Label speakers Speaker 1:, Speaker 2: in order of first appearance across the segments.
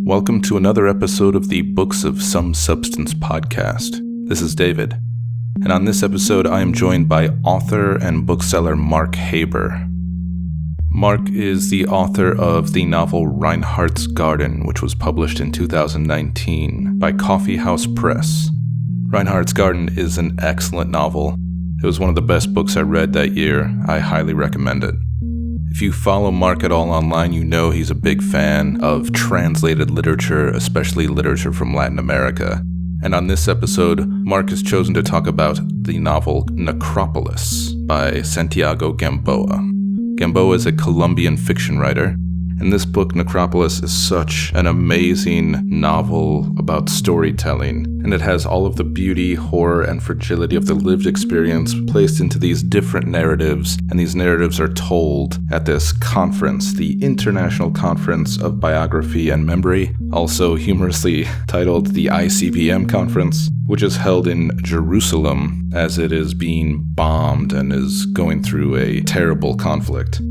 Speaker 1: Welcome to another episode of the Books of Some Substance podcast. This is David, and on this episode I am joined by author and bookseller Mark Haber. Mark is the author of the novel Reinhardt's Garden, which was published in 2019 by Coffee House Press. Reinhardt's Garden is an excellent novel. It was one of the best books I read that year. I highly recommend it. If you follow Mark at all online, you know he's a big fan of translated literature, especially literature from Latin America. And on this episode, Mark has chosen to talk about the novel Necropolis by Santiago Gamboa. Gamboa is a Colombian fiction writer, and this book, Necropolis, is such an amazing novel about storytelling, and it has all of the beauty, horror, and fragility of the lived experience placed into these different narratives, and these narratives are told at this conference, the International Conference of Biography and Memory, also humorously titled the ICBM Conference, which is held in Jerusalem as it is being bombed and is going through a terrible conflict.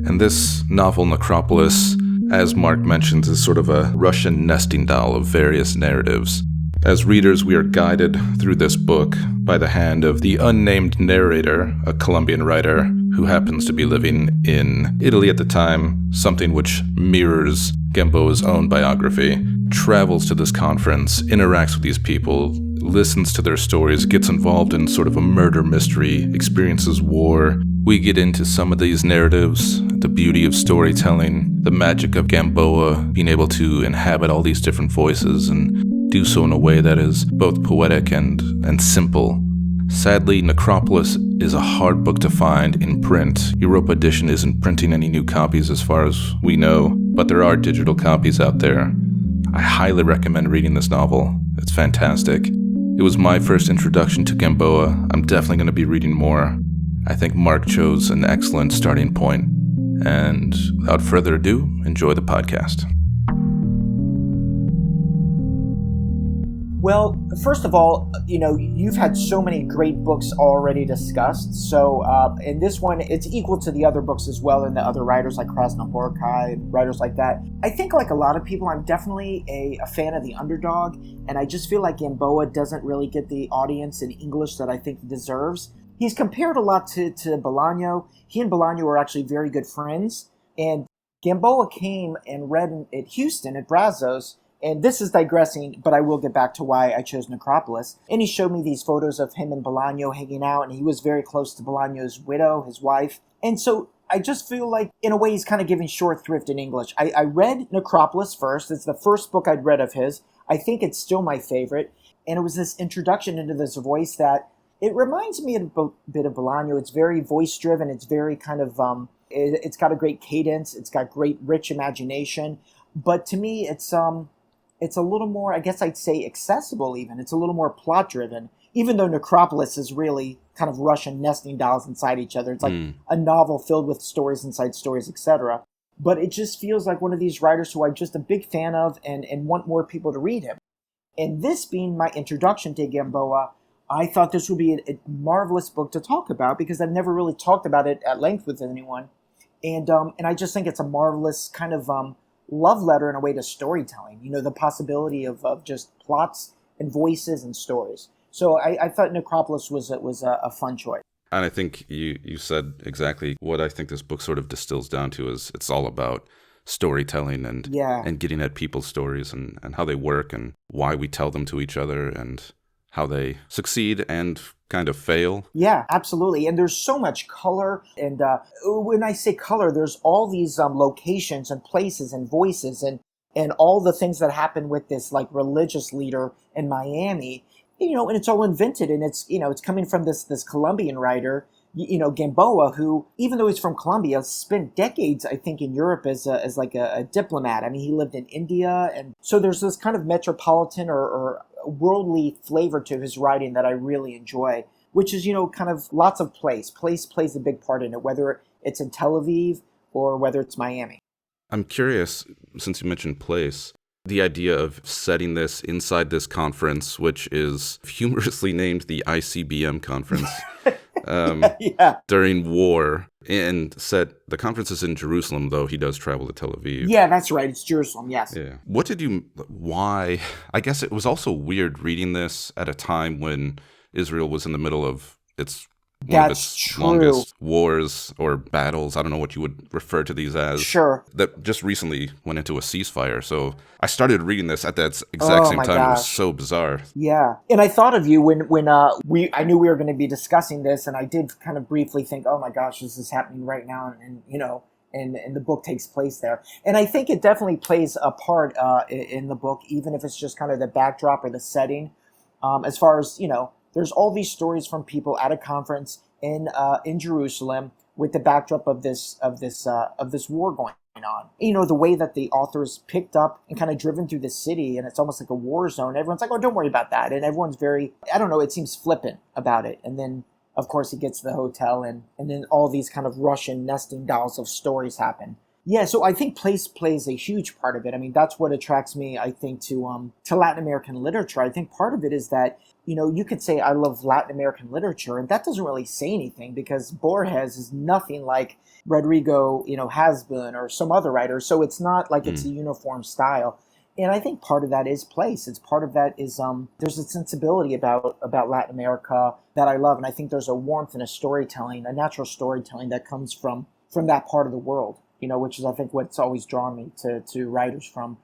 Speaker 1: And this novel, Necropolis, as Mark mentions, is sort of a Russian nesting doll of various narratives. As readers, we are guided through this book by the hand of the unnamed narrator, a Colombian writer who happens to be living in Italy at the time, something which mirrors Gamboa's own biography, travels to this conference, interacts with these people, listens to their stories, gets involved in sort of a murder mystery, experiences war. We get into some of these narratives, the beauty of storytelling, the magic of Gamboa being able to inhabit all these different voices and do so in a way that is both poetic and simple. Sadly, Necropolis is a hard book to find in print. Europa edition isn't printing any new copies as far as we know, but there are digital copies out there. I highly recommend reading this novel. It's fantastic. It was my first introduction to Gamboa. I'm definitely going to be reading more. I think Mark chose an excellent starting point. And without further ado, enjoy the podcast.
Speaker 2: Well, first of all, you've had so many great books already discussed. So, in this one, it's equal to the other books as well, and the other writers like Krasnoborkai and writers like that. I think, like a lot of people, I'm definitely a fan of the underdog, and I just feel like Gamboa doesn't really get the audience in English that I think he deserves. He's compared a lot to Bolaño. He and Bolaño were actually very good friends, and Gamboa came and read at Houston at Brazos. And this is digressing, but I will get back to why I chose Necropolis. And he showed me these photos of him and Bolaño hanging out, and he was very close to Bolaño's widow, his wife. And so I just feel like, in a way, he's kind of giving short thrift in English. I read Necropolis first. It's the first book I'd read of his. I think it's still my favorite. And it was this introduction into this voice that it reminds me a bit of Bolaño. It's very voice-driven. It's very kind of, it's got a great cadence. It's got great, rich imagination. But to me, it's a little more, I guess I'd say accessible even. It's a little more plot-driven, even though Necropolis is really kind of Russian nesting dolls inside each other. It's like a novel filled with stories inside stories, etc. But it just feels like one of these writers who I'm just a big fan of and want more people to read him. And this being my introduction to Gamboa, I thought this would be a marvelous book to talk about because I've never really talked about it at length with anyone. And I just think it's a marvelous kind of love letter in a way to storytelling, the possibility of just plots and voices and stories. So I thought Necropolis was a fun choice.
Speaker 1: And I think you said exactly what I think this book sort of distills down to is it's all about storytelling and getting at people's stories and how they work and why we tell them to each other and how they succeed and kind of fail.
Speaker 2: Yeah, absolutely. And there's so much color. And when I say color, there's all these locations and places and voices and all the things that happen with this like religious leader in Miami, and it's all invented. And it's coming from this Colombian writer, Gamboa, who, even though he's from Colombia, spent decades, I think, in Europe as like a diplomat. I mean, he lived in India. And so there's this kind of metropolitan or worldly flavor to his writing that I really enjoy, which is, kind of lots of place. Place plays a big part in it, whether it's in Tel Aviv or whether it's Miami.
Speaker 1: I'm curious, since you mentioned place, the idea of setting this inside this conference, which is humorously named the ICBM conference, during war. And said the conference is in Jerusalem, though he does travel to Tel Aviv.
Speaker 2: Yeah, that's right. It's Jerusalem, yes.
Speaker 1: Yeah. Why? I guess it was also weird reading this at a time when Israel was in the middle of one of its longest wars or battles. I don't know what you would refer to these as.
Speaker 2: Sure.
Speaker 1: That just recently went into a ceasefire. So I started reading this at that exact same time. Gosh. It was so bizarre.
Speaker 2: Yeah. And I thought of you when I knew we were going to be discussing this, and I did kind of briefly think, oh my gosh, this is happening right now. And the book takes place there. And I think it definitely plays a part in the book, even if it's just kind of the backdrop or the setting. As far as, there's all these stories from people at a conference in Jerusalem with the backdrop of this war going on. The way that the author is picked up and kind of driven through the city, and it's almost like a war zone. Everyone's like, oh, don't worry about that. And everyone's very, I don't know, it seems flippant about it. And then, of course, he gets to the hotel, and then all these kind of Russian nesting dolls of stories happen. Yeah, so I think place plays a huge part of it. I mean, that's what attracts me, I think, to Latin American literature. I think part of it is that, you could say I love Latin American literature, and that doesn't really say anything because Borges is nothing like Rodrigo, Hasbun or some other writer. So it's not like it's a uniform style. And I think part of that is place. It's part of that is there's a sensibility about Latin America that I love, and I think there's a warmth and a natural storytelling that comes from that part of the world. Which is, I think, what's always drawn me to writers from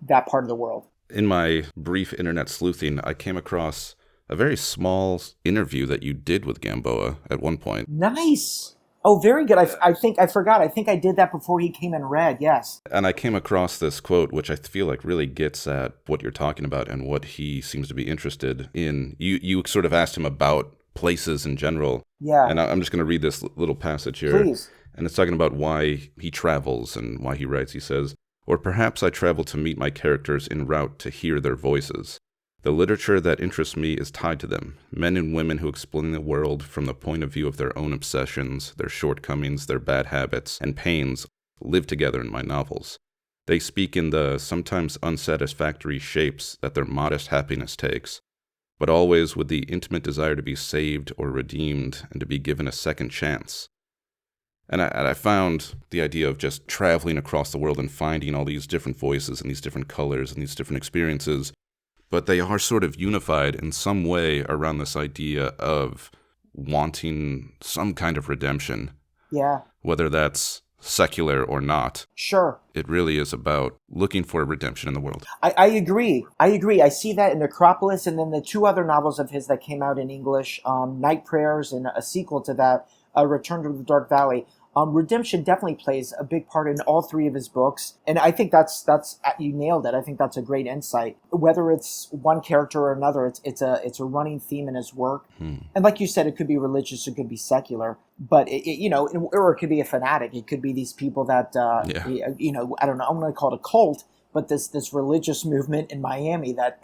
Speaker 2: that part of the world.
Speaker 1: In my brief internet sleuthing, I came across a very small interview that you did with Gamboa at one point.
Speaker 2: Nice. Oh, very good. I think I forgot. I think I did that before he came and read, yes.
Speaker 1: And I came across this quote, which I feel like really gets at what you're talking about and what he seems to be interested in. You sort of asked him about places in general.
Speaker 2: Yeah.
Speaker 1: And I'm just going to read this little passage here.
Speaker 2: Please.
Speaker 1: And it's talking about why he travels and why he writes. He says, "Or perhaps I travel to meet my characters en route to hear their voices. The literature that interests me is tied to them, men and women who explain the world from the point of view of their own obsessions, their shortcomings, their bad habits, and pains live together in my novels. They speak in the sometimes unsatisfactory shapes that their modest happiness takes, but always with the intimate desire to be saved or redeemed and to be given a second chance." And I found the idea of just traveling across the world and finding all these different voices and these different colors and these different experiences, but they are sort of unified in some way around this idea of wanting some kind of redemption.
Speaker 2: Yeah.
Speaker 1: Whether that's secular or not.
Speaker 2: Sure.
Speaker 1: It really is about looking for redemption in the world.
Speaker 2: I agree. I see that in Necropolis, and then the two other novels of his that came out in English, Night Prayers and a sequel to that, Return to the Dark Valley. Redemption definitely plays a big part in all three of his books, and I think that's you nailed it. I think that's a great insight. Whether it's one character or another, it's a running theme in his work. And like you said, it could be religious, it could be secular, but or it could be a fanatic. It could be these people that I don't know. I'm going to call it a cult, but this religious movement in Miami that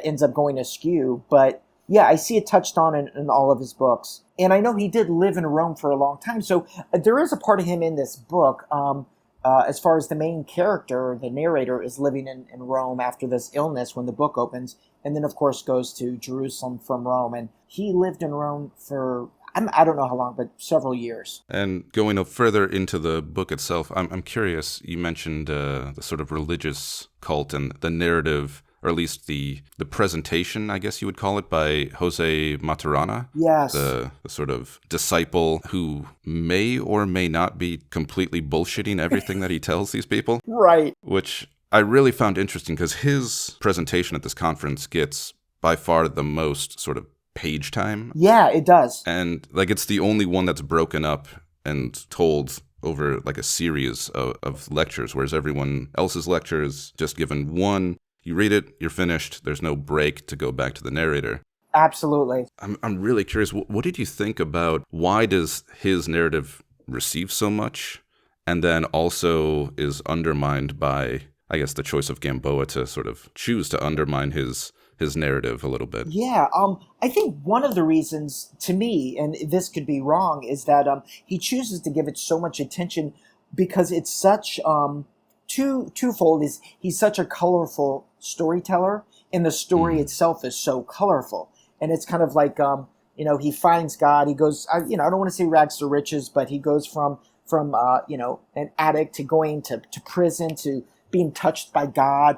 Speaker 2: ends up going askew, but. Yeah, I see it touched on in all of his books. And I know he did live in Rome for a long time. So there is a part of him in this book, as far as the main character, the narrator, is living in Rome after this illness when the book opens. And then, of course, goes to Jerusalem from Rome. And he lived in Rome for, I don't know how long, but several years.
Speaker 1: And going further into the book itself, I'm curious, you mentioned the sort of religious cult and the narrative, or at least the presentation, I guess you would call it, by Jose Maturana.
Speaker 2: Yes.
Speaker 1: The sort of disciple who may or may not be completely bullshitting everything that he tells these people.
Speaker 2: Right.
Speaker 1: Which I really found interesting because his presentation at this conference gets by far the most sort of page time.
Speaker 2: Yeah, it does.
Speaker 1: And it's the only one that's broken up and told over a series of lectures, whereas everyone else's lecture is just given one. You read it, you're finished. There's no break to go back to the narrator.
Speaker 2: Absolutely.
Speaker 1: I'm really curious. What did you think about why does his narrative receive so much and then also is undermined by, I guess, the choice of Gamboa to sort of choose to undermine his narrative a little bit?
Speaker 2: Yeah, I think one of the reasons, to me, and this could be wrong, is that he chooses to give it so much attention because it's such... twofold is he's such a colorful storyteller, and the story itself is so colorful, and it's kind of like he finds God. He goes, I don't want to say rags to riches, but he goes from an addict to going to prison to being touched by God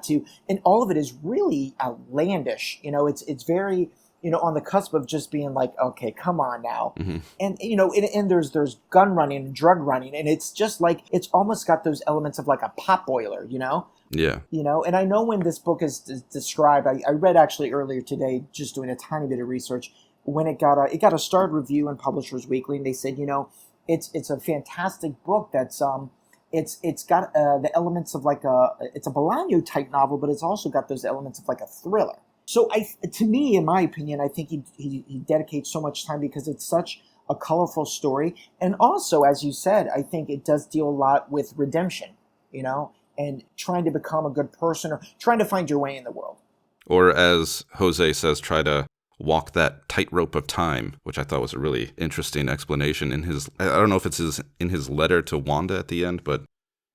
Speaker 2: and all of it is really outlandish. It's very, on the cusp of just being like, okay, come on now.
Speaker 1: Mm-hmm.
Speaker 2: And there's gun running and drug running. And it's just like, it's almost got those elements of like a pot boiler,
Speaker 1: Yeah.
Speaker 2: And I know when this book is described, I read actually earlier today, just doing a tiny bit of research, when it got a starred review in Publishers Weekly, and they said, it's a fantastic book that's it's got the elements of like it's a Bolaño type novel, but it's also got those elements of like a thriller. So to me, in my opinion, I think he dedicates so much time because it's such a colorful story, and also, as you said, I think it does deal a lot with redemption, and trying to become a good person or trying to find your way in the world.
Speaker 1: Or as Jose says, try to walk that tightrope of time, which I thought was a really interesting explanation I don't know if it's in his letter to Wanda at the end, but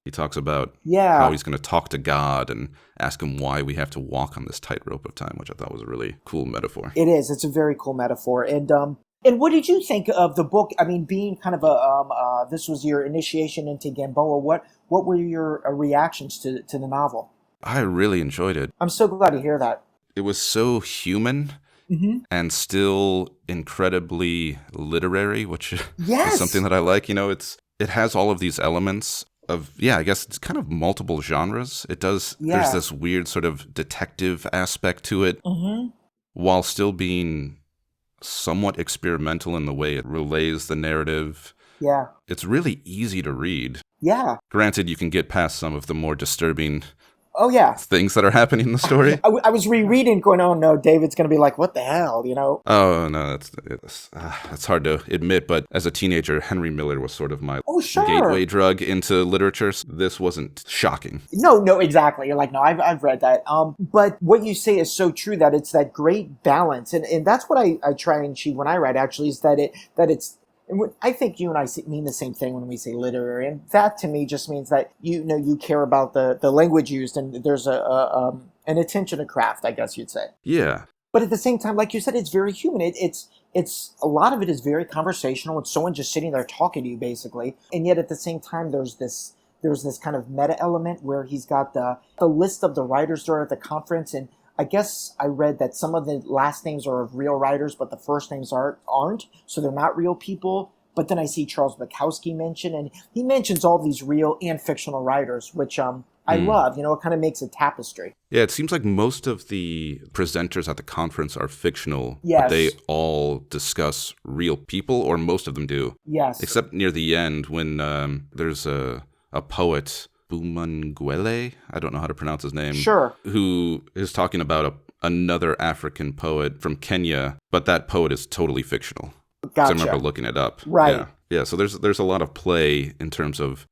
Speaker 1: he talks about how he's going to talk to God and ask him why we have to walk on this tightrope of time, which I thought was a really cool metaphor.
Speaker 2: It is. It's a very cool metaphor. And what did you think of the book? I mean, being kind of this was your initiation into Gamboa. What were your reactions to the novel?
Speaker 1: I really enjoyed it.
Speaker 2: I'm so glad to hear that.
Speaker 1: It was so human. Mm-hmm. And still incredibly literary, which is something that I like. It has all of these elements of, I guess it's kind of multiple genres. It does, there's this weird sort of detective aspect to it, mm-hmm. while still being somewhat experimental in the way it relays the narrative.
Speaker 2: Yeah.
Speaker 1: It's really easy to read.
Speaker 2: Yeah.
Speaker 1: Granted, you can get past some of the more disturbing things that are happening in the story.
Speaker 2: I was rereading going, oh no, David's going to be like, what the hell,
Speaker 1: Oh, no, that's hard to admit, but as a teenager, Henry Miller was sort of my gateway drug into literature. So this wasn't shocking.
Speaker 2: No, exactly. You're like, no, I've read that. But what you say is so true, that it's that great balance. And that's what I try and achieve when I write, actually, is that it's, and I think you and I mean the same thing when we say literary, and that to me just means that you care about the language used, and there's an attention to craft, I guess you'd say.
Speaker 1: Yeah.
Speaker 2: But at the same time, like you said, it's very human. It's a lot of it is very conversational. It's someone just sitting there talking to you, basically, and yet at the same time, there's this kind of meta element where he's got the list of the writers there at the conference, and I guess I read that some of the last names are of real writers, but the first names aren't, so they're not real people. But then I see Charles Bukowski mentioned, and he mentions all these real and fictional writers, which I love. It kind of makes a tapestry.
Speaker 1: Yeah, it seems like most of the presenters at the conference are fictional,
Speaker 2: yes.
Speaker 1: But they all discuss real people, or most of them do.
Speaker 2: Yes.
Speaker 1: Except near the end when there's a poet, Bumanguele, I don't know how to pronounce his name.
Speaker 2: Sure.
Speaker 1: Who is talking about another African poet from Kenya, but that poet is totally fictional.
Speaker 2: Gotcha.
Speaker 1: I remember looking it up.
Speaker 2: Right.
Speaker 1: Yeah. So there's a lot of play in terms of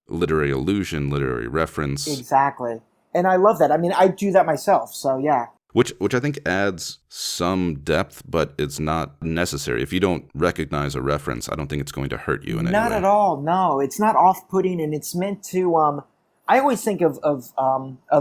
Speaker 1: literary allusion, literary reference.
Speaker 2: Exactly. And I love that. I mean, I do that myself, so yeah.
Speaker 1: Which I think adds some depth, but it's not necessary. If you don't recognize a reference, I don't think it's going to hurt you in any way.
Speaker 2: Not at all, no. It's not off-putting, and it's meant to... I always think of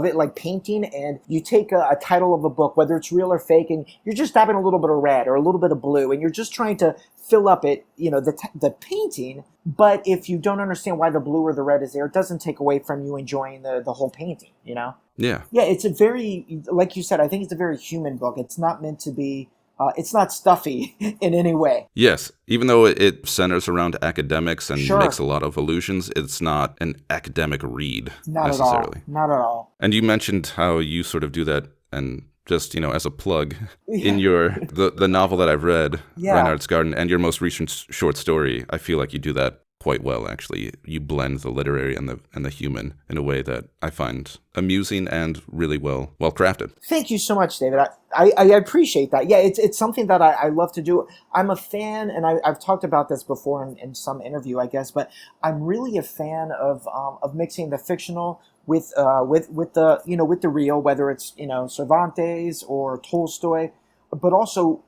Speaker 2: it like painting, and you take a title of a book, whether it's real or fake, and you're just dabbing a little bit of red or a little bit of blue, and you're just trying to fill up it, the painting. But if you don't understand why the blue or the red is there, it doesn't take away from you enjoying the whole painting, Yeah. Yeah, it's a very, like you said, I think it's a very human book. It's not meant to be... it's not stuffy in any way.
Speaker 1: Yes, even though it centers around academics and
Speaker 2: sure.
Speaker 1: makes a lot of allusions, it's not an academic read necessarily.
Speaker 2: Not at all.
Speaker 1: And you mentioned how you sort of do that, and just, as a plug, in the novel that I've read, Reinhardt's Garden, and your most recent short story, I feel like you do that quite well, actually. You blend the literary and the human in a way that I find amusing and really well crafted.
Speaker 2: Thank you so much, David. I appreciate that. Yeah, it's something that I love to do. I'm a fan, and I've talked about this before in some interview, I guess, but I'm really a fan of mixing the fictional with the real, whether it's Cervantes or Tolstoy, but also.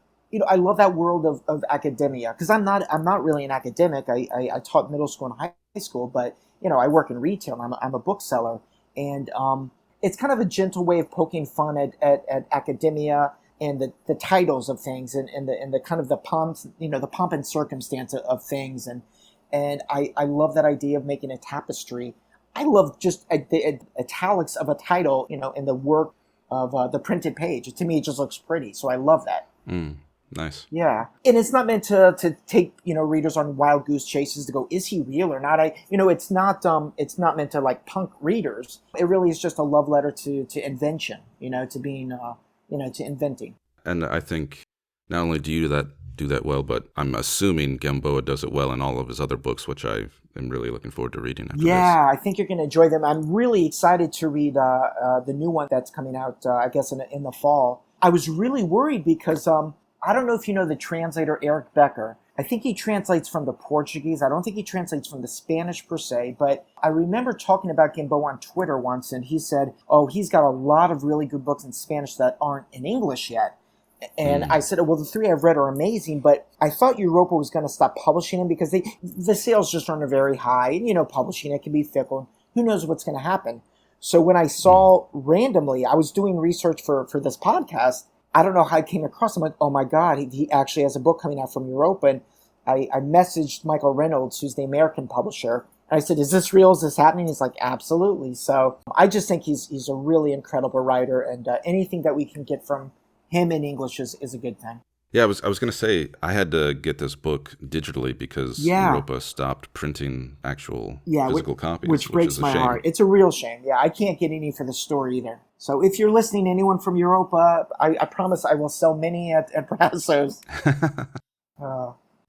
Speaker 2: I love that world of academia, because I'm not really an academic. I taught middle school and high school, but I work in retail. I'm a bookseller, and it's kind of a gentle way of poking fun at academia and the titles of things and the kind of the pomp, the pomp and circumstance of things. And I love that idea of making a tapestry. I love just the italics of a title, in the work of the printed page. To me, it just looks pretty. So I love that.
Speaker 1: Nice.
Speaker 2: Yeah. And it's not meant to take, readers on wild goose chases to go, is he real or not? It's not meant to like punk readers. It really is just a love letter to invention, to being, to inventing.
Speaker 1: And I think not only do you do that well, but I'm assuming Gamboa does it well in all of his other books, which I am really looking forward to reading after this.
Speaker 2: Yeah, I think you're going to enjoy them. I'm really excited to read the new one that's coming out, I guess, in the fall. I was really worried because I don't know if you know the translator Eric Becker. I think he translates from the Portuguese. I don't think he translates from the Spanish per se, but I remember talking about Gamboa on Twitter once, and he said, he's got a lot of really good books in Spanish that aren't in English yet. And I said, well, the 3 I've read are amazing, but I thought Europa was going to stop publishing them because the sales just aren't very high. And, publishing, it can be fickle. Who knows what's going to happen? So when I saw randomly, I was doing research for this podcast. I don't know how I came across him. I'm like, oh my God, he actually has a book coming out from Europa. And I messaged Michael Reynolds, who's the American publisher. And I said, is this real? Is this happening? He's like, absolutely. So I just think he's a really incredible writer. And anything that we can get from him in English is a good thing.
Speaker 1: Yeah, I was going to say, I had to get this book digitally because Europa stopped printing actual physical copies.
Speaker 2: Which breaks my heart. It's a real shame. Yeah, I can't get any for the store either. So if you're listening, anyone from Europa, I promise I will sell many at Brasso's.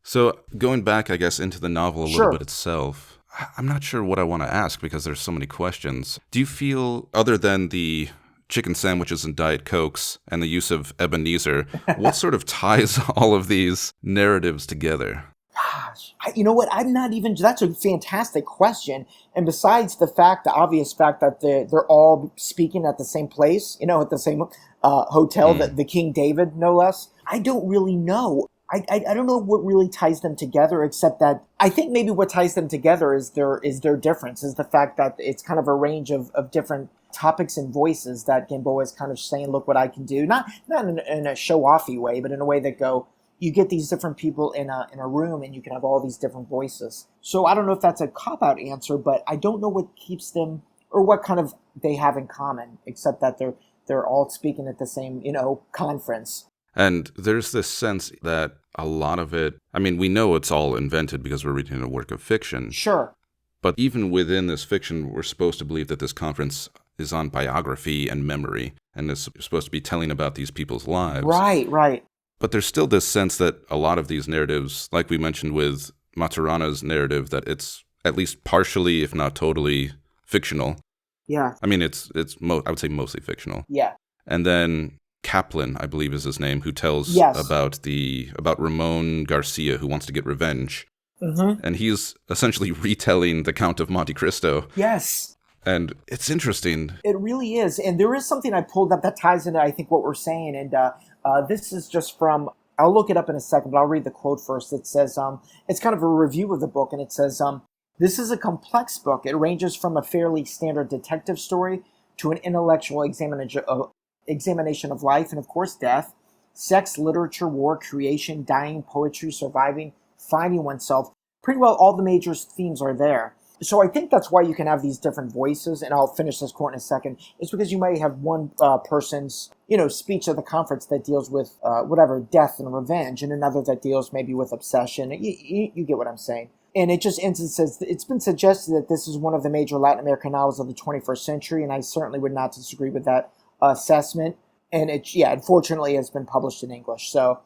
Speaker 1: So going back, I guess, into the novel a little bit itself, I'm not sure what I want to ask because there's so many questions. Do you feel, other than the chicken sandwiches and Diet Cokes and the use of Ebenezer, what sort of ties all of these narratives together?
Speaker 2: Gosh, you know what? That's a fantastic question. And besides the obvious fact that they're all speaking at the same place, at the same hotel, the King David, no less, I don't really know. I don't know what really ties them together, except that I think maybe what ties them together is their difference, is the fact that it's kind of a range of different topics and voices that Gamboa is kind of saying, look what I can do. Not in a show-offy way, but in a way that you get these different people in a room and you can have all these different voices. So I don't know if that's a cop-out answer, but I don't know what keeps them, or what kind of they have in common, except that they're all speaking at the same, conference.
Speaker 1: And there's this sense that a lot of it, we know it's all invented because we're reading a work of fiction.
Speaker 2: Sure.
Speaker 1: But even within this fiction, we're supposed to believe that this conference is on biography and memory, and is supposed to be telling about these people's lives.
Speaker 2: Right.
Speaker 1: But there's still this sense that a lot of these narratives, like we mentioned with Maturana's narrative, that it's at least partially, if not totally, fictional.
Speaker 2: Yeah.
Speaker 1: I would say mostly fictional.
Speaker 2: Yeah.
Speaker 1: And then Kaplan, I believe is his name, who tells about Ramon Garcia, who wants to get revenge.
Speaker 2: Mm-hmm.
Speaker 1: And he's essentially retelling the Count of Monte Cristo.
Speaker 2: Yes.
Speaker 1: And it's interesting. It
Speaker 2: really is. And there is something I pulled up that ties into, I think, what we're saying. And this is just from, I'll look it up in a second, but I'll read the quote first. It says, it's kind of a review of the book, and it says, this is a complex book. It ranges from a fairly standard detective story to an intellectual examination of life and, of course, death, sex, literature, war, creation, dying, poetry, surviving, finding oneself. Pretty well all the major themes are there. So I think that's why you can have these different voices, and I'll finish this quote in a second. It's because you might have one person's, speech at the conference that deals with death and revenge, and another that deals maybe with obsession. You get what I'm saying. And it just ends and says, it's been suggested that this is one of the major Latin American novels of the 21st century, and I certainly would not disagree with that assessment. And unfortunately, it's been published in English. So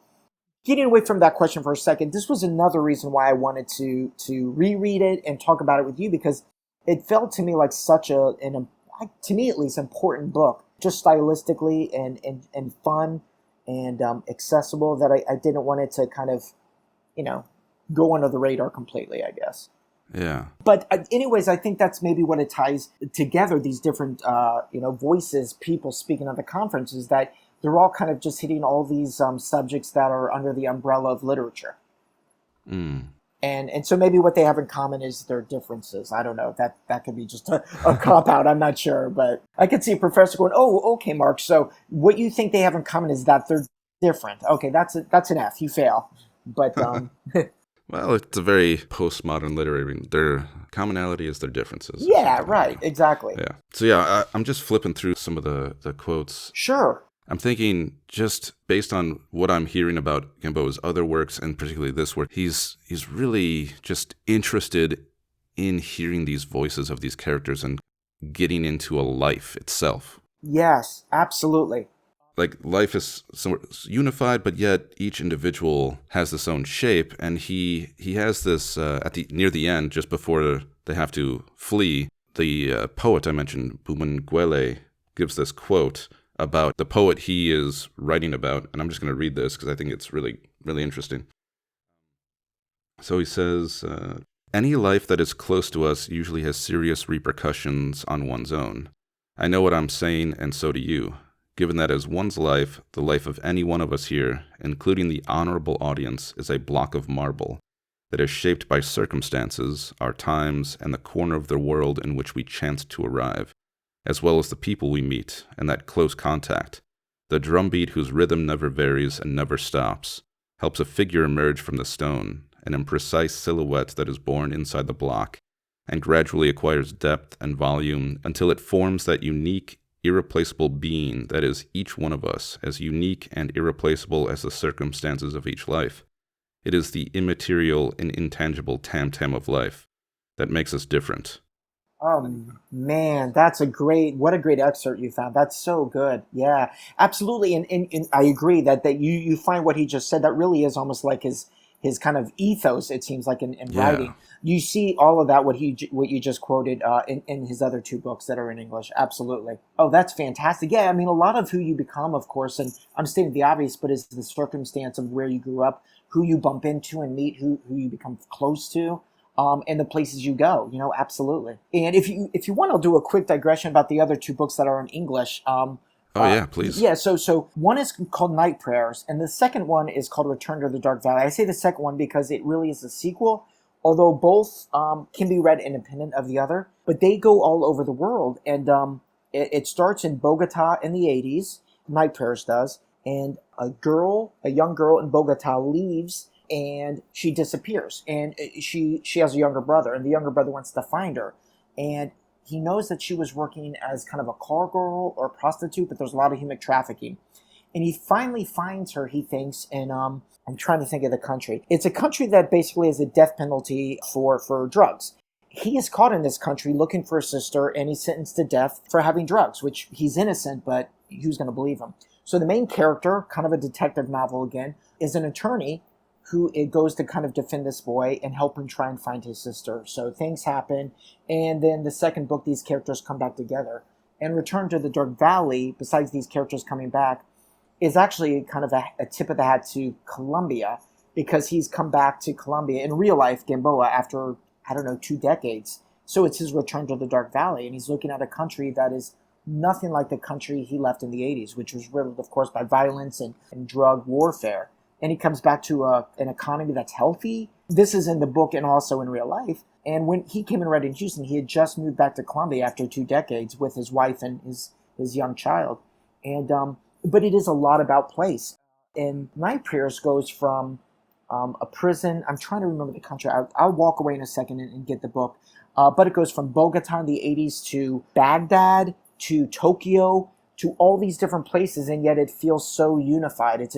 Speaker 2: getting away from that question for a second, this was another reason why I wanted to reread it and talk about it with you, because it felt to me like such to me at least, important book, just stylistically and fun and accessible, that I didn't want it to kind of, go under the radar completely, I guess.
Speaker 1: Yeah.
Speaker 2: But anyways, I think that's maybe what it ties together, these different, voices, people speaking at the conference, is that they're all kind of just hitting all these subjects that are under the umbrella of literature. And so maybe what they have in common is their differences. I don't know. That could be just a cop-out. I'm not sure. But I could see a professor going, oh, okay, Mark. So what you think they have in common is that Different. Okay, that's an F. You fail. But
Speaker 1: Well, it's a very postmodern literary. Their commonality is their differences. Or
Speaker 2: yeah,
Speaker 1: something like
Speaker 2: right,
Speaker 1: that.
Speaker 2: exactly.
Speaker 1: Yeah. So yeah, I'm just flipping through some of the quotes.
Speaker 2: Sure.
Speaker 1: I'm thinking, just based on what I'm hearing about Gamboa's other works, and particularly this work, he's really just interested in hearing these voices of these characters and getting into a life itself.
Speaker 2: Yes, absolutely.
Speaker 1: Like, life is somewhat unified, but yet each individual has its own shape, and he has this at the near the end, just before they have to flee. The poet I mentioned, Bumangwele, gives this quote about the poet he is writing about, and I'm just going to read this because I think it's really, really interesting. So he says, any life that is close to us usually has serious repercussions on one's own. I know what I'm saying, and so do you. Given that as one's life, the life of any one of us here, including the honorable audience, is a block of marble that is shaped by circumstances, our times, and the corner of the world in which we chance to arrive, as well as the people we meet, and that close contact, the drumbeat whose rhythm never varies and never stops, helps a figure emerge from the stone, an imprecise silhouette that is born inside the block, and gradually acquires depth and volume until it forms that unique, irreplaceable being that is each one of us, as unique and irreplaceable as the circumstances of each life. It is the immaterial and intangible tam-tam of life that makes us different.
Speaker 2: Oh man, what a great excerpt you found. That's so good. Yeah, absolutely. And I agree that you find what he just said, that really is almost like his kind of ethos, it seems like, in
Speaker 1: Yeah.
Speaker 2: writing. You see all of that, what you just quoted in his other two books that are in English. Absolutely. Oh, that's fantastic. Yeah, I mean, a lot of who you become, of course, and I'm stating the obvious, but is the circumstance of where you grew up, who you bump into and meet, who you become close to. And the places you go, absolutely. And if you want, I'll do a quick digression about the other two books that are in English.
Speaker 1: Yeah, please.
Speaker 2: Yeah, so one is called Night Prayers, and the second one is called Return to the Dark Valley. I say the second one because it really is a sequel, although both can be read independent of the other, but they go all over the world. And it starts in Bogota in the 80s, Night Prayers does, and a young girl in Bogota leaves, and she disappears, and she has a younger brother, and the younger brother wants to find her, and he knows that she was working as kind of a car girl or a prostitute, but there's a lot of human trafficking, and he finally finds her, he thinks, and I'm trying to think of the country. It's a country that basically has a death penalty for drugs. He is caught in this country looking for a sister, and he's sentenced to death for having drugs, which he's innocent, but who's going to believe him? So the main character, kind of a detective novel again, is an attorney who it goes to kind of defend this boy and help him try and find his sister. So things happen, and then the second book, these characters come back together. And Return to the Dark Valley, besides these characters coming back, is actually kind of a tip of the hat to Colombia, because he's come back to Colombia in real life, Gamboa, after, 2 decades. So it's his return to the Dark Valley, and he's looking at a country that is nothing like the country he left in the 80s, which was riddled, of course, by violence and drug warfare. And he comes back to an economy that's healthy. This is in the book and also in real life. And when he came and read in Houston, he had just moved back to Colombia after 2 decades with his wife and his young child. And but it is a lot about place. And Night Prayers goes from a prison. I'm trying to remember the country. I'll walk away in a second and get the book. But it goes from Bogota in the 80s to Baghdad to Tokyo, to all these different places, and yet it feels so unified. It's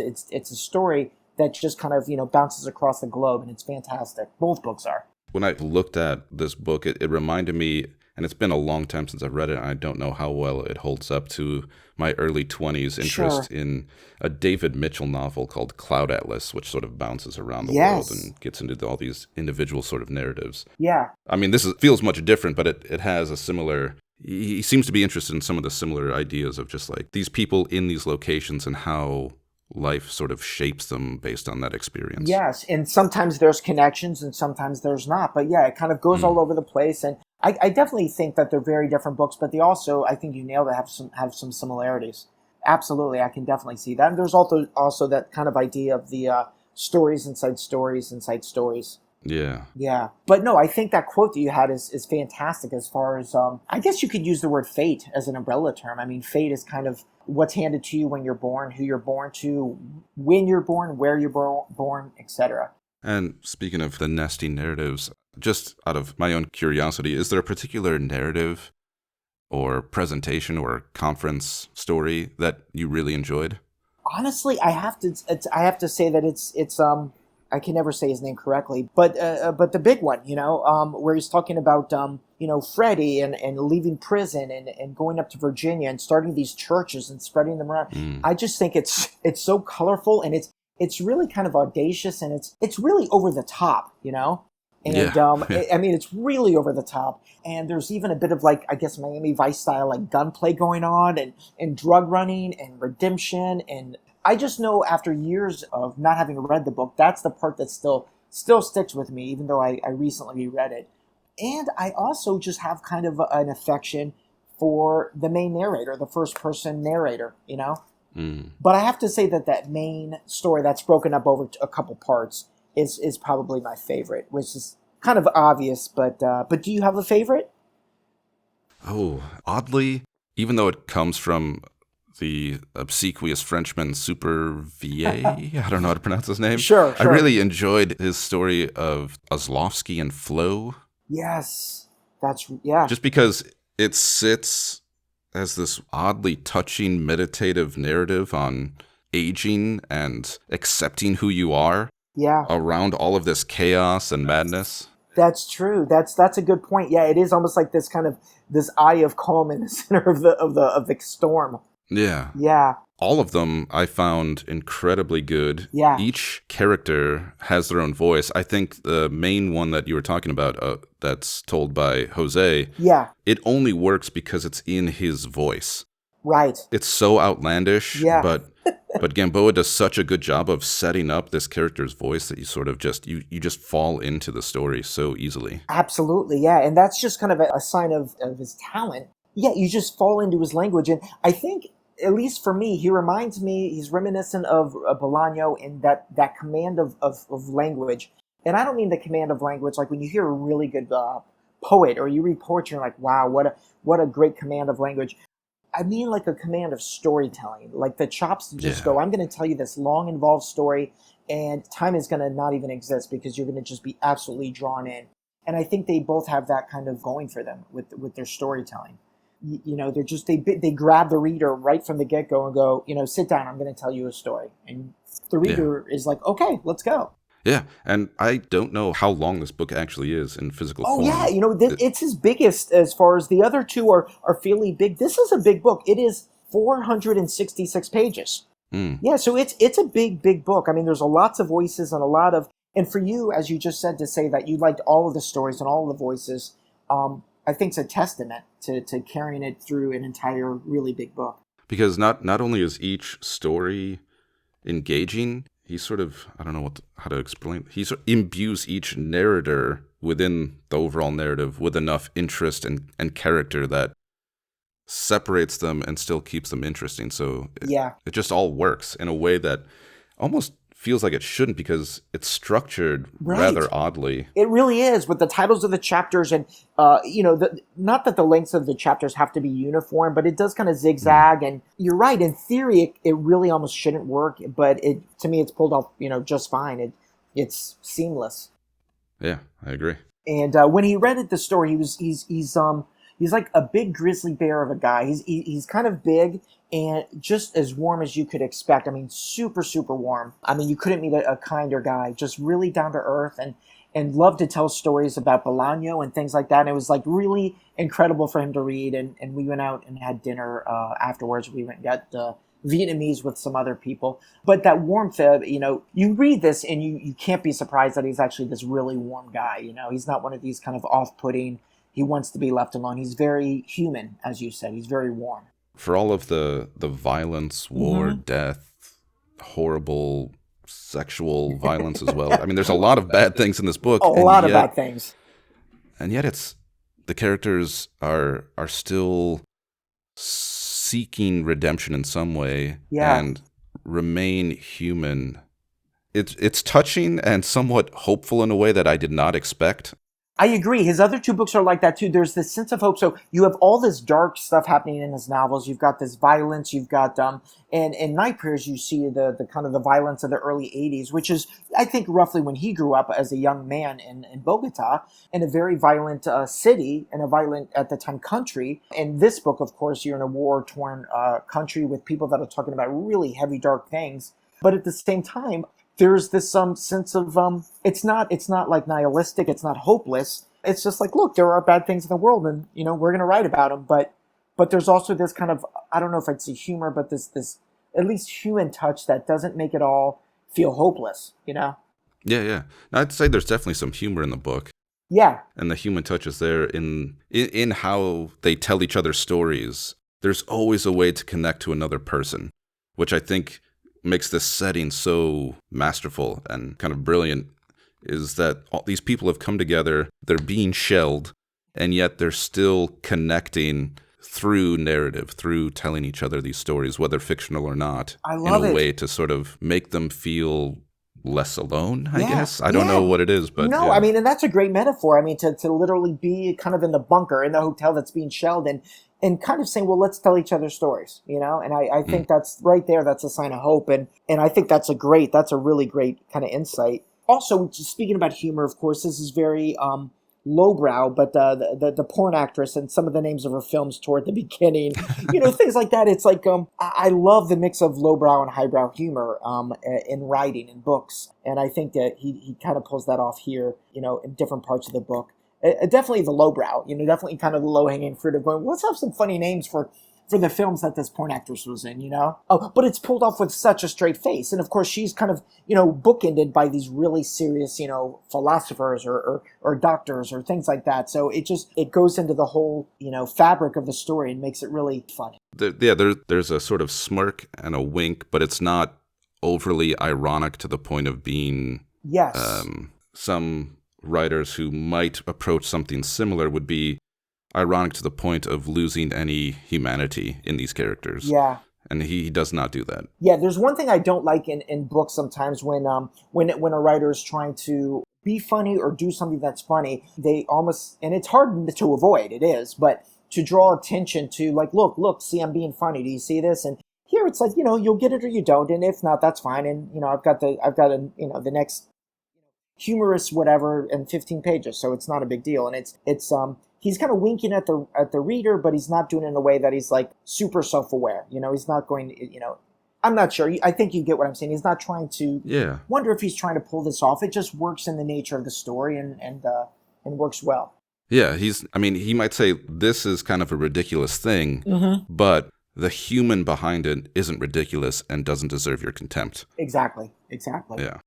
Speaker 2: a story that just kind of bounces across the globe, and it's fantastic. Both books are.
Speaker 1: When I looked at this book, it reminded me, and it's been a long time since I've read it, and I don't know how well it holds up to my early 20s interest in a David Mitchell novel called Cloud Atlas, which sort of bounces around the world and gets into all these individual sort of narratives.
Speaker 2: Yeah.
Speaker 1: I mean, feels much different, but it has a similar... He seems to be interested in some of the similar ideas of just like these people in these locations and how life sort of shapes them based on that experience.
Speaker 2: Yes, and sometimes there's connections and sometimes there's not. But yeah, it kind of goes all over the place. And I definitely think that they're very different books, but they also, I think you nailed it, have some similarities. Absolutely, I can definitely see that. And there's also that kind of idea of the stories inside stories inside stories.
Speaker 1: Yeah.
Speaker 2: Yeah. But no, I think that quote that you had is fantastic as far as, I guess you could use the word fate as an umbrella term. I mean, fate is kind of what's handed to you when you're born, who you're born to, when you're born, where you're born, etc.
Speaker 1: And speaking of the nesty narratives, just out of my own curiosity, is there a particular narrative or presentation or conference story that you really enjoyed?
Speaker 2: Honestly, I have to say that it's I can never say his name correctly, but the big one, where he's talking about Freddie and leaving prison and going up to Virginia and starting these churches and spreading them around.
Speaker 1: Mm.
Speaker 2: I just think it's so colorful, and it's really kind of audacious, and it's really over the top, And
Speaker 1: Yeah.
Speaker 2: I mean, it's really over the top, and there's even a bit of, like, I guess, Miami Vice style, like, gunplay going on, and drug running and redemption. And I just know, after years of not having read the book, that's the part that still sticks with me, even though I recently reread it. And I also just have kind of an affection for the main narrator, the first person narrator,
Speaker 1: Mm.
Speaker 2: But I have to say that main story that's broken up over a couple parts is probably my favorite, which is kind of obvious. But do you have a favorite?
Speaker 1: Oh, oddly, even though it comes from the obsequious Frenchman Super VA, I don't know how to pronounce his name.
Speaker 2: Sure.
Speaker 1: I really enjoyed his story of Oslovsky and Flo.
Speaker 2: Yes, yeah.
Speaker 1: Just because it sits as this oddly touching meditative narrative on aging and accepting who you are.
Speaker 2: Yeah.
Speaker 1: Around all of this chaos and madness.
Speaker 2: That's true. That's a good point. Yeah, it is almost like this kind of this eye of calm in the center of the storm.
Speaker 1: Yeah.
Speaker 2: Yeah.
Speaker 1: All of them I found incredibly good.
Speaker 2: Yeah.
Speaker 1: Each character has their own voice. I think the main one that you were talking about, that's told by Jose,
Speaker 2: yeah,
Speaker 1: it only works because it's in his voice.
Speaker 2: Right.
Speaker 1: It's so outlandish,
Speaker 2: yeah.
Speaker 1: but Gamboa does such a good job of setting up this character's voice that you sort of just you just fall into the story so easily.
Speaker 2: Absolutely, yeah. And that's just kind of a sign of his talent. Yeah, you just fall into his language. And I think, at least for me, he's reminiscent of Bolaño in that command of language. And I don't mean the command of language like when you hear a really good poet, or you read poetry, you're like, wow, what a great command of language. I mean like a command of storytelling, like the chops to just go, I'm going to tell you this long, involved story, and time is going to not even exist because you're going to just be absolutely drawn in. And I think they both have that kind of going for them with their storytelling. They're just, they grab the reader right from the get-go and go, sit down, I'm going to tell you a story. And the reader is like, okay, let's go.
Speaker 1: Yeah, and I don't know how long this book actually is in physical form.
Speaker 2: Oh, yeah, it's his biggest as far as the other two are fairly big. This is a big book. It is 466 pages.
Speaker 1: Mm.
Speaker 2: Yeah, so it's a big book. I mean, there's lots of voices and a lot of, and for you, as you just said, to say that you liked all of the stories and all of the voices, I think it's a testament to carrying it through an entire really big book.
Speaker 1: Because not only is each story engaging, he sort of, I don't know how to explain, he sort of imbues each narrator within the overall narrative with enough interest and character that separates them and still keeps them interesting. So it just all works in a way that almost feels like it shouldn't, because it's structured rather oddly.
Speaker 2: It really is, with the titles of the chapters, and not that the lengths of the chapters have to be uniform, but it does kind of zigzag. And you're right, in theory, it really almost shouldn't work, but to me, it's pulled off, just fine. It's seamless.
Speaker 1: Yeah, I agree.
Speaker 2: And when he read the story, he's like a big grizzly bear of a guy. He's kind of big and just as warm as you could expect. I mean, super, super warm. I mean, you couldn't meet a kinder guy. Just really down to earth and loved to tell stories about Bolaño and things like that. And it was like really incredible for him to read. And we went out and had dinner afterwards. We went and got Vietnamese with some other people. But that warmth, you read this and you can't be surprised that he's actually this really warm guy. He's not one of these kind of off-putting, he wants to be left alone. He's very human, as you said. He's very warm.
Speaker 1: For all of the violence, war, death, horrible sexual violence as well. I mean, there's a lot of bad things in this book.
Speaker 2: A lot of bad things.
Speaker 1: And yet the characters are still seeking redemption in some way and remain human It's touching and somewhat hopeful in a way that I did not expect.
Speaker 2: I agree. His other two books are like that too. There's this sense of hope. So you have all this dark stuff happening in his novels. You've got this violence. You've got and in Night Prayers you see the kind of the violence of the early '80s, which is I think roughly when he grew up as a young man in Bogota, in a very violent city and a violent at the time country. In this book, of course, you're in a war-torn country with people that are talking about really heavy, dark things. But at the same time, there's this sense of it's not like nihilistic, it's not hopeless. It's just like, look, there are bad things in the world, and we're gonna write about them. But there's also this kind of, I don't know if it's a humor, but this at least human touch that doesn't make it all feel hopeless.
Speaker 1: Yeah, yeah. I'd say there's definitely some humor in the book.
Speaker 2: Yeah,
Speaker 1: and the human touch is there in how they tell each other stories. There's always a way to connect to another person, which I think makes this setting so masterful and kind of brilliant, is that all these people have come together, they're being shelled, and yet they're still connecting through narrative, through telling each other these stories, whether fictional or not,
Speaker 2: I love
Speaker 1: in a
Speaker 2: it.
Speaker 1: way to sort of make them feel less alone, I guess. I don't know what it is, but
Speaker 2: no,
Speaker 1: yeah.
Speaker 2: I mean, and that's a great metaphor. I mean, to literally be kind of in the bunker, in the hotel that's being shelled, and kind of saying, well, let's tell each other stories, and I think that's right there, that's a sign of hope, and I think that's a really great kind of insight. Also, just speaking about humor, of course, this is very lowbrow, but the porn actress and some of the names of her films toward the beginning, things like that. It's like I love the mix of lowbrow and highbrow humor in writing and books, and I think that he kind of pulls that off here, in different parts of the book. Definitely the lowbrow, definitely kind of the low-hanging fruit of going, let's have some funny names for the films that this porn actress was in, Oh, but it's pulled off with such a straight face. And of course, she's kind of, bookended by these really serious, philosophers or doctors or things like that. So it goes into the whole, fabric of the story and makes it really funny.
Speaker 1: There's a sort of smirk and a wink, but it's not overly ironic to the point of being...
Speaker 2: Yes.
Speaker 1: Some writers who might approach something similar would be ironic to the point of losing any humanity in these characters.
Speaker 2: Yeah.
Speaker 1: And he does not do that.
Speaker 2: Yeah, there's one thing I don't like in books sometimes when a writer is trying to be funny or do something that's funny, they almost, and it's hard to avoid, it is, but to draw attention to like, look, see, I'm being funny. Do you see this? And here it's like, you'll get it or you don't, and if not, that's fine. And I've got the next humorous whatever in 15 pages, so it's not a big deal. And it's he's kind of winking at the reader, but he's not doing it in a way that he's like super self-aware. He's not going, I'm not sure. I think you get what I'm saying. He's not trying to wonder if he's trying to pull this off. It just works in the nature of the story and works well.
Speaker 1: Yeah, he might say this is kind of a ridiculous thing, but the human behind it isn't ridiculous and doesn't deserve your contempt.
Speaker 2: Exactly.
Speaker 1: Yeah.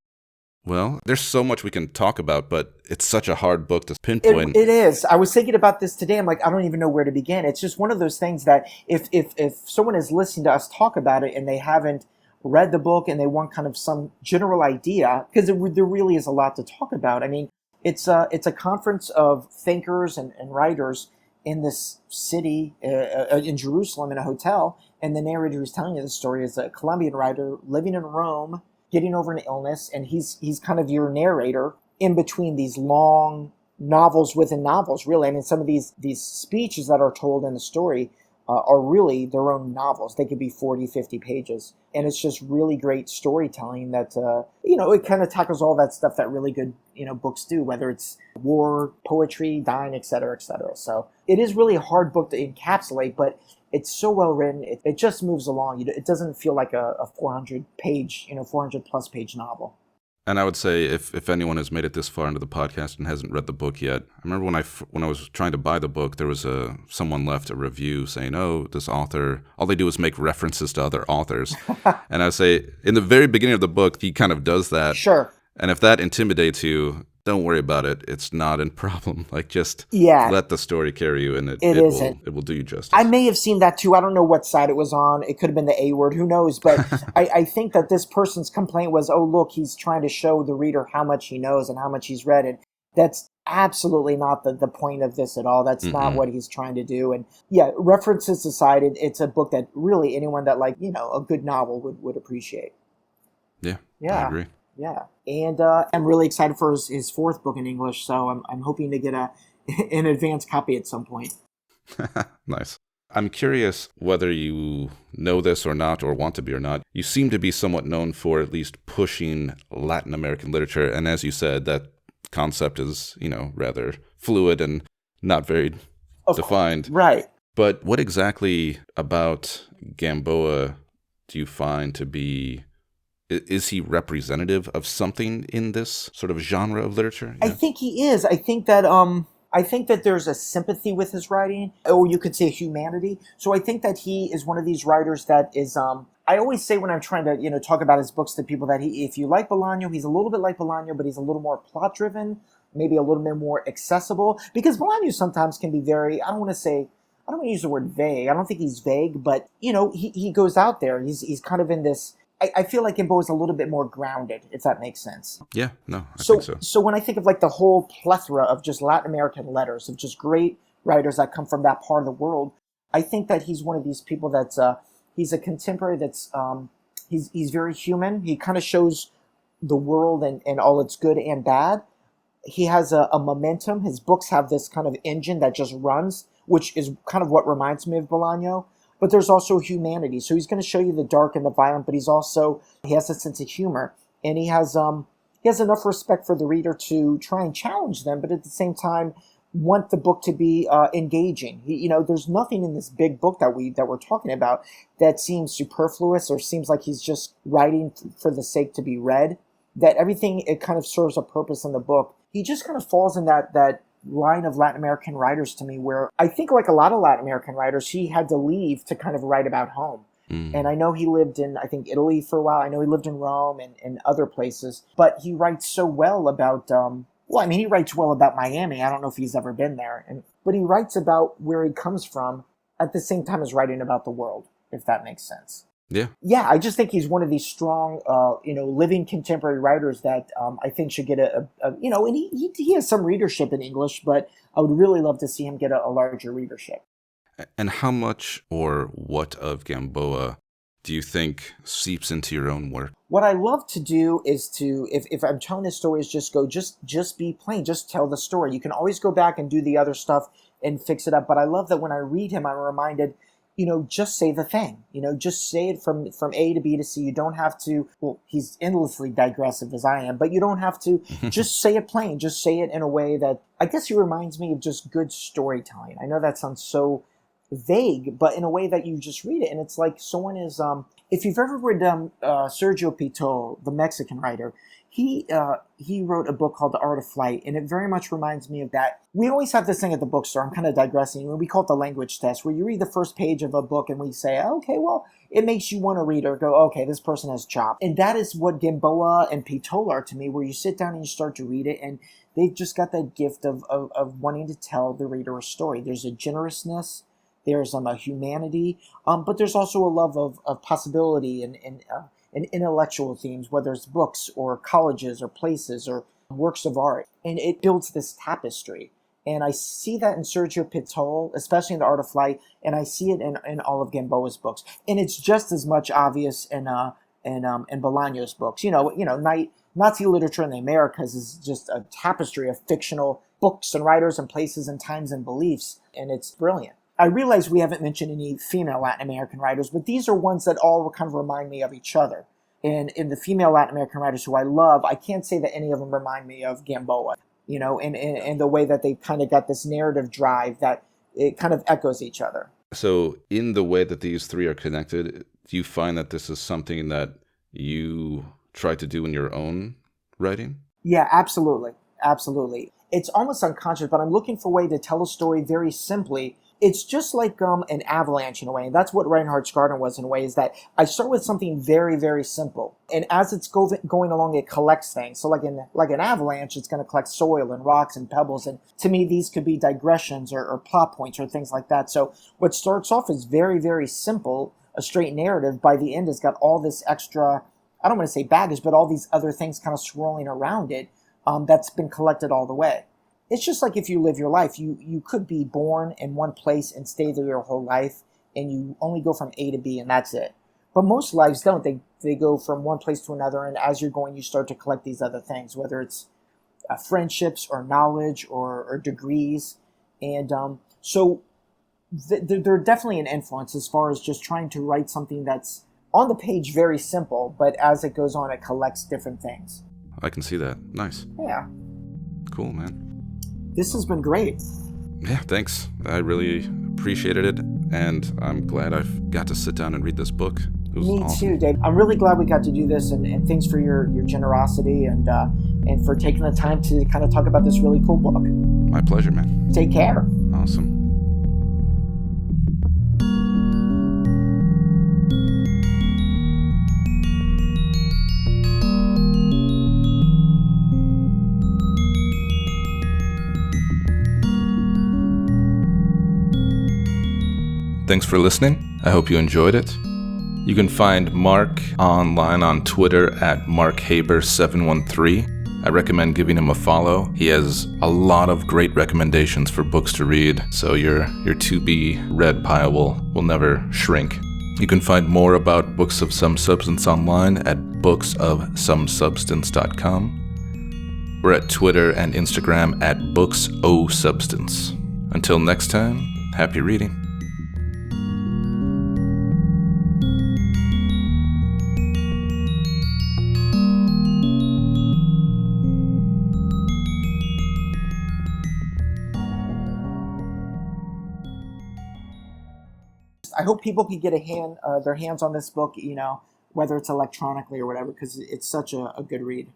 Speaker 1: Well, there's so much we can talk about, but it's such a hard book to pinpoint.
Speaker 2: It is. I was thinking about this today. I'm like, I don't even know where to begin. It's just one of those things that if someone is listening to us talk about it and they haven't read the book and they want kind of some general idea, because there really is a lot to talk about. I mean, it's a conference of thinkers and writers in this city in Jerusalem in a hotel, and the narrator who's telling you the story is a Colombian writer living in Rome, getting over an illness, and he's kind of your narrator in between these long novels within novels, really. I mean, some of these speeches that are told in the story are really their own novels. They could be 40, 50 pages. And it's just really great storytelling that, it kind of tackles all that stuff that really good, books do, whether it's war, poetry, dying, et cetera, et cetera. So it is really a hard book to encapsulate, but it's so well written. It just moves along. It doesn't feel like a 400-page, 400-plus page novel.
Speaker 1: And I would say if anyone has made it this far into the podcast and hasn't read the book yet, I remember when I was trying to buy the book, there was someone left a review saying, "Oh, this author, all they do is make references to other authors." And I would say in the very beginning of the book, he kind of does that.
Speaker 2: Sure.
Speaker 1: And if that intimidates you, don't worry about it. It's not a problem. Like, just let the story carry you, and it will do you justice.
Speaker 2: I may have seen that too. I don't know what side it was on. It could have been the A word. Who knows? But I think that this person's complaint was, oh, look, he's trying to show the reader how much he knows and how much he's read. And that's absolutely not the point of this at all. That's not what he's trying to do. And yeah, references aside, it's a book that really anyone that a good novel would appreciate.
Speaker 1: Yeah, I agree.
Speaker 2: Yeah. And I'm really excited for his fourth book in English, so I'm hoping to get an advanced copy at some point.
Speaker 1: Nice. I'm curious whether you know this or not, or want to be or not. You seem to be somewhat known for at least pushing Latin American literature. And as you said, that concept is, rather fluid and not very defined.
Speaker 2: Right.
Speaker 1: But what exactly about Gamboa do you find to be, is he representative of something in this sort of genre of literature?
Speaker 2: I think he is. I think that there's a sympathy with his writing, or you could say humanity. So I think that he is one of these writers that is. I always say when I'm trying to talk about his books to people that if you like Bolaño, he's a little bit like Bolaño, but he's a little more plot driven, maybe a little bit more accessible. Because Bolaño sometimes can be very. I don't want to use the word vague. I don't think he's vague, but he goes out there. He's kind of in this. I feel like Gamboa is a little bit more grounded, if that makes sense.
Speaker 1: Yeah, no, I think so.
Speaker 2: So when I think of like the whole plethora of just Latin American letters, of just great writers that come from that part of the world, I think that he's one of these people that's, he's a contemporary that's, he's very human. He kind of shows the world and all its good and bad. He has a momentum. His books have this kind of engine that just runs, which is kind of what reminds me of Bolaño. But there's also humanity. So he's going to show you the dark and the violent, but he has a sense of humor. And he has enough respect for the reader to try and challenge them, but at the same time want the book to be engaging. There's nothing in this big book that we're talking about that seems superfluous or seems like he's just writing for the sake to be read. That everything, it kind of serves a purpose in the book. He just kind of falls in that line of Latin American writers to me, where I think like a lot of Latin American writers, he had to leave to kind of write about home. And I know he lived in, I think, Italy for a while. I know he lived in Rome and other places, but he writes so well about, he writes well about Miami. I don't know if he's ever been there, but he writes about where he comes from at the same time as writing about the world, if that makes sense.
Speaker 1: Yeah.
Speaker 2: Yeah, I just think he's one of these strong, living contemporary writers that I think should get and he has some readership in English, but I would really love to see him get a larger readership.
Speaker 1: And how much or what of Gamboa do you think seeps into your own work?
Speaker 2: What I love to do is if I'm telling a story, is just be plain, just tell the story. You can always go back and do the other stuff and fix it up. But I love that when I read him, I'm reminded, just say the thing. Just say it from A to B to C. You don't have to, he's endlessly digressive as I am, but you don't have to just say it plain. Just say it in a way that, I guess he reminds me of just good storytelling. I know that sounds so vague, but in a way that you just read it. And it's like someone is, if you've ever read Sergio Pitol, the Mexican writer, he wrote a book called The Art of Flight, and it very much reminds me of that. We always have this thing at the bookstore, I'm kind of digressing, we call it the language test, where you read the first page of a book and we say, okay, well, it makes you want to read or go, okay, this person has chops. And that is what Gamboa and Pitol are to me, where you sit down and you start to read it, and they've just got that gift of wanting to tell the reader a story. There's a generousness, there's a humanity, but there's also a love of possibility and intellectual themes, whether it's books or colleges or places or works of art. And it builds this tapestry. And I see that in Sergio Pitol, especially in The Art of Flight, and I see it in all of Gamboa's books. And it's just as much obvious in Bolaño's books. Nazi literature in the Americas is just a tapestry of fictional books and writers and places and times and beliefs, and it's brilliant. I realize we haven't mentioned any female Latin American writers, but these are ones that all kind of remind me of each other. And in the female Latin American writers who I love, I can't say that any of them remind me of Gamboa, and the way that they kind of got this narrative drive that it kind of echoes each other.
Speaker 1: So in the way that these three are connected, do you find that this is something that you try to do in your own writing?
Speaker 2: Yeah, absolutely. Absolutely. It's almost unconscious, but I'm looking for a way to tell a story very simply. It's just like an avalanche in a way, and that's what Reinhardt's Garden was in a way, is that I start with something very, very simple, and as it's going along, it collects things. So like an avalanche, it's going to collect soil and rocks and pebbles, and to me, these could be digressions or plot points or things like that. So what starts off is very, very simple, a straight narrative. By the end, it's got all this extra, I don't want to say baggage, but all these other things kind of swirling around it that's been collected all the way. It's just like if you live your life, you could be born in one place and stay there your whole life, and you only go from A to B and that's it. But most lives don't. They go from one place to another, and as you're going, you start to collect these other things, whether it's friendships or knowledge or degrees. And so they're definitely an influence as far as just trying to write something that's on the page very simple, but as it goes on, it collects different things.
Speaker 1: I can see that. Nice.
Speaker 2: Yeah.
Speaker 1: Cool, man.
Speaker 2: This has been great.
Speaker 1: Yeah, thanks. I really appreciated it, and I'm glad I've got to sit down and read this book. It was
Speaker 2: Me
Speaker 1: awesome.
Speaker 2: too, Dave. I'm really glad we got to do this, and thanks for your generosity and for taking the time to kind of talk about this really cool book.
Speaker 1: My pleasure, man.
Speaker 2: Take care.
Speaker 1: Awesome. Thanks for listening. I hope you enjoyed it. You can find Mark online on Twitter at MarkHaber713. I recommend giving him a follow. He has a lot of great recommendations for books to read, so your to-be-read pile will never shrink. You can find more about Books of Some Substance online at booksofsomesubstance.com. We're at Twitter and Instagram at BooksOSubstance. Until next time, happy reading.
Speaker 2: I hope people can get their hands on this book, whether it's electronically or whatever, because it's such a good read.